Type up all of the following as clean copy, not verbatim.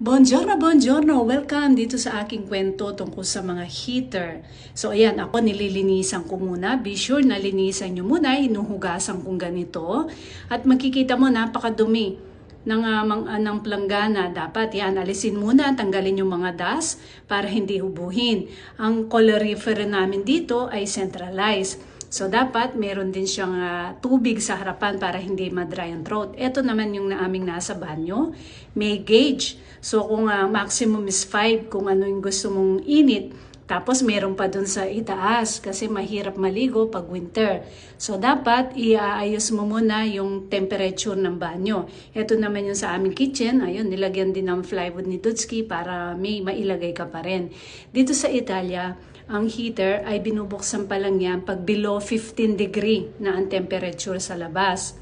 Buongiorno, buongiorno! Welcome dito sa aking kwento tungkol sa mga heater. So ayan, ako nililinisan ko muna. Be sure na linisan nyo muna, hinuhugasan kong ganito. At makikita mo napakadumi ng planggana. Dapat yan, alisin muna, tanggalin yung mga dust para hindi hubuhin. Ang calorifer namin dito ay centralized. So, dapat meron din siyang tubig sa harapan para hindi ma-dry ang throat. Ito naman yung aming nasa banyo. May gauge. So, kung maximum is 5, kung ano yung gusto mong init. Tapos, meron pa dun sa itaas kasi mahirap maligo pag winter. So, dapat iaayos mo muna yung temperature ng banyo. Ito naman yung sa aming kitchen. Ayun, nilagyan din ng plywood ni Dutski para may mailagay ka pa rin. Dito sa Italia, ang heater ay binubuksan pa lang yan pag below 15 degree na ang temperature sa labas.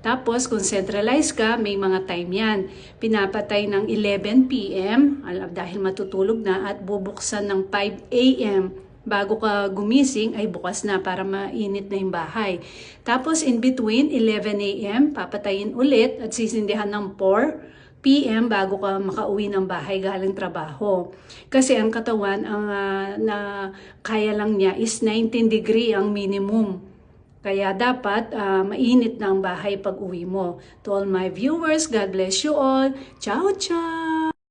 Tapos kung centralized ka, may mga time yan. Pinapatay ng 11 p.m. dahil matutulog na at bubuksan ng 5 a.m. Bago ka gumising ay bukas na para mainit na yung bahay. Tapos in between 11 a.m. papatayin ulit at sisindihan ng 4 p.m. bago ka makauwi ng bahay galing trabaho. Kasi ang katawan, na kaya lang niya is 19 degree ang minimum. Kaya dapat mainit na ang bahay pag uwi mo. To all my viewers, God bless you all. Ciao, ciao!